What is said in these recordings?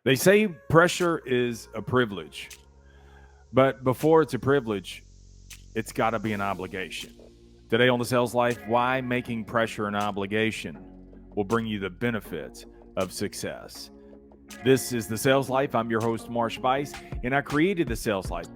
They say pressure is a privilege, but before it's a privilege, it's got to be an obligation. Today on the Sales Life, why making pressure an obligation will bring you the benefits of success. This is the Sales Life. I'm your host, Marsh, and I created the Sales Life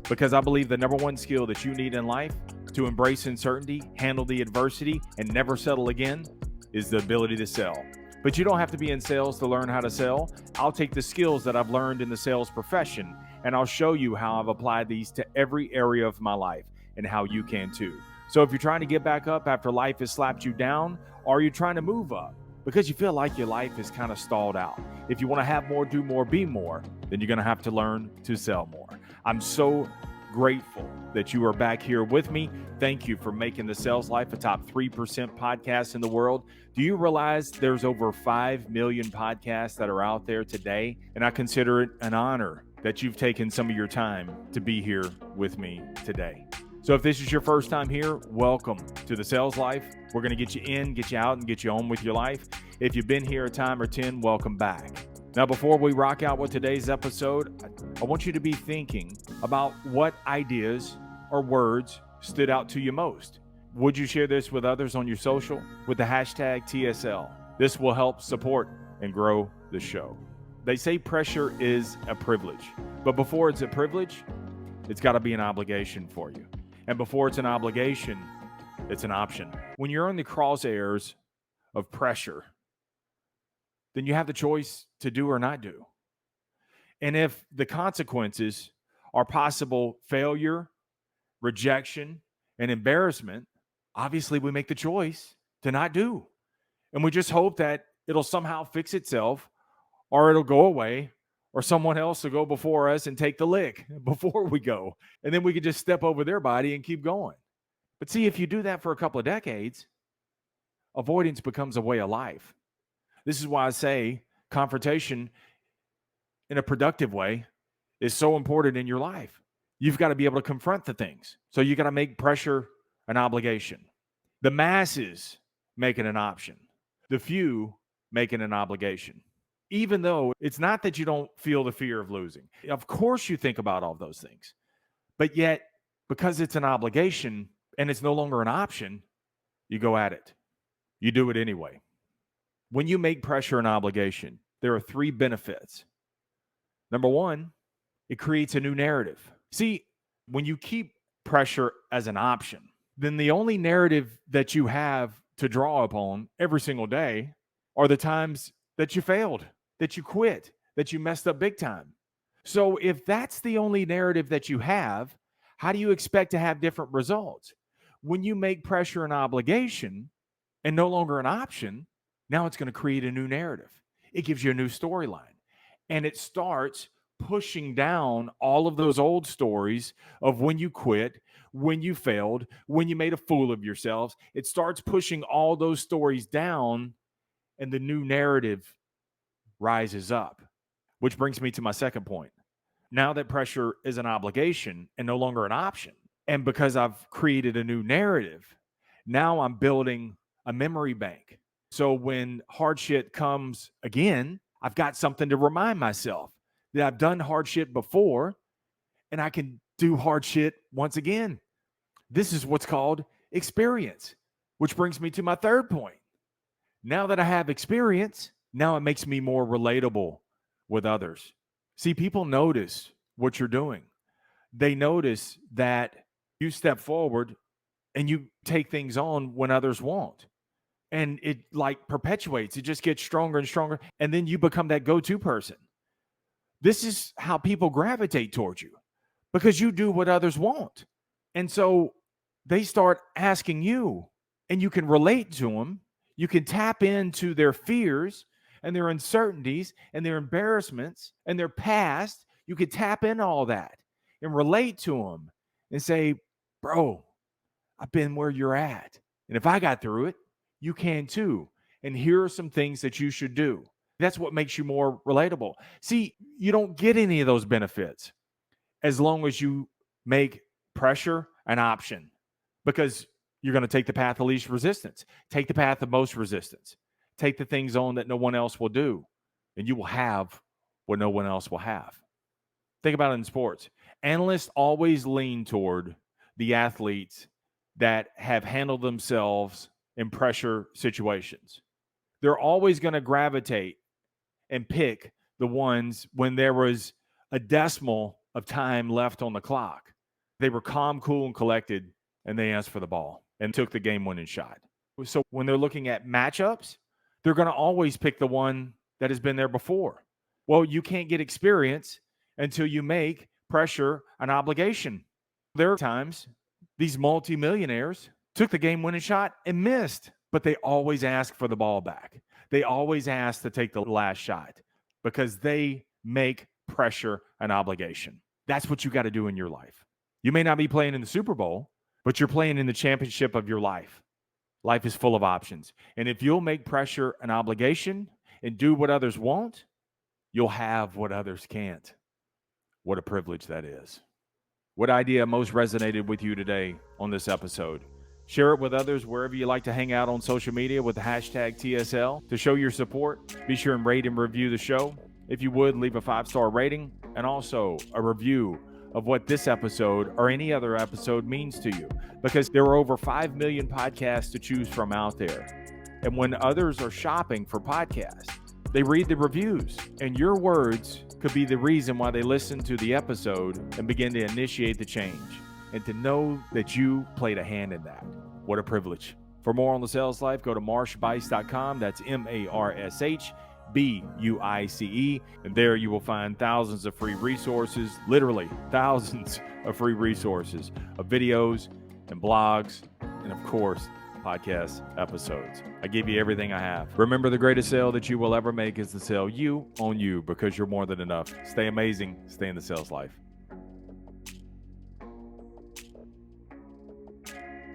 because I believe the number one skill that you need in life to embrace uncertainty, handle the adversity, and never settle again is the ability to sell. But you don't have to be in sales to learn how to sell. I'll take the skills that I've learned in the sales profession and I'll show you how I've applied these to every area of my life and how you can too. So if you're trying to get back up after life has slapped you down, or you're trying to move up because you feel like your life is kind of stalled out, if you want to have more, do more, be more, then you're going to have to learn to sell more. I'm so grateful that you are back here with me. Thank you for making the Sales Life a top 3% podcast in the world. Do you realize there's over 5 million podcasts that are out there today? And I consider it an honor that you've taken some of your time to be here with me today. So if this is your first time here, welcome to the Sales Life. We're going to get you in, get you out, and get you on with your life. If you've been here a time or 10, welcome back. Now, before we rock out with today's episode, I want you to be thinking about what ideas or words stood out to you most. Would you share this with others on your social with the hashtag TSL? This will help support and grow the show. They say pressure is a privilege, but before it's a privilege, it's got to be an obligation for you. And before it's an obligation, it's an option. When you're in the crosshairs of pressure, then you have the choice to do or not do. And if the consequences are possible failure, rejection, and embarrassment, obviously we make the choice to not do. And we just hope that it'll somehow fix itself, or it'll go away, or someone else will go before us and take the lick before we go. And then we can just step over their body and keep going. But see, if you do that for a couple of decades, avoidance becomes a way of life. This is why I say confrontation in a productive way is so important in your life. You've got to be able to confront the things. So you got to make pressure an obligation. The masses make it an option. The few make it an obligation. Even though it's not that you don't feel the fear of losing. Of course you think about all those things. But yet, because it's an obligation and it's no longer an option, you go at it. You do it anyway. When you make pressure an obligation, there are 3 benefits. Number 1, it creates a new narrative. See, when you keep pressure as an option, then the only narrative that you have to draw upon every single day are the times that you failed, that you quit, that you messed up big time. So if that's the only narrative that you have, how do you expect to have different results? When you make pressure an obligation and no longer an option, now it's going to create a new narrative. It gives you a new storyline. And it starts pushing down all of those old stories of when you quit, when you failed, when you made a fool of yourselves. It starts pushing all those stories down, and the new narrative rises up. Which brings me to my second point. Now that pressure is an obligation and no longer an option, and because I've created a new narrative, now I'm building a memory bank. So when hard shit comes again, I've got something to remind myself that I've done hard shit before and I can do hard shit once again. This is what's called experience, which brings me to my third point. Now that I have experience, now it makes me more relatable with others. See, people notice what you're doing. They notice that you step forward and you take things on when others won't. And it like perpetuates. It just gets stronger and stronger. And then you become that go-to person. This is how people gravitate towards you because you do what others won't. And so they start asking you, and you can relate to them. You can tap into their fears and their uncertainties and their embarrassments and their past. You can tap into all that and relate to them and say, bro, I've been where you're at. And if I got through it, you can too. And here are some things that you should do. That's what makes you more relatable. See, you don't get any of those benefits as long as you make pressure an option, because you're going to take the path of least resistance, take the path of most resistance, take the things on that no one else will do, and you will have what no one else will have. Think about it in sports. Analysts always lean toward the athletes that have handled themselves in pressure situations. They're always going to gravitate and pick the ones when there was a decimal of time left on the clock. They were calm, cool, and collected, and they asked for the ball and took the game-winning shot. So when they're looking at matchups, they're going to always pick the one that has been there before. Well, you can't get experience until you make pressure an obligation. There are times these multimillionaires took the game-winning shot and missed, but they always ask for the ball back. They always ask to take the last shot because they make pressure an obligation. That's what you got to do in your life. You may not be playing in the Super Bowl, but you're playing in the championship of your life. Life is full of options. And if you'll make pressure an obligation and do what others want, you'll have what others can't. What a privilege that is. What idea most resonated with you today on this episode? Share it with others wherever you like to hang out on social media with the hashtag TSL. To show your support, be sure and rate and review the show. If you would, leave a 5-star rating and also a review of what this episode or any other episode means to you, because there are over 5 million podcasts to choose from out there. And when others are shopping for podcasts, they read the reviews, and your words could be the reason why they listen to the episode and begin to initiate the change. And to know that you played a hand in that. What a privilege. For more on the sales life, go to marshbuice.com. That's MARSHBUICE. And there you will find thousands of free resources, literally thousands of free resources of videos and blogs, and of course, podcast episodes. I give you everything I have. Remember, the greatest sale that you will ever make is to sell you on you, because you're more than enough. Stay amazing. Stay in the sales life.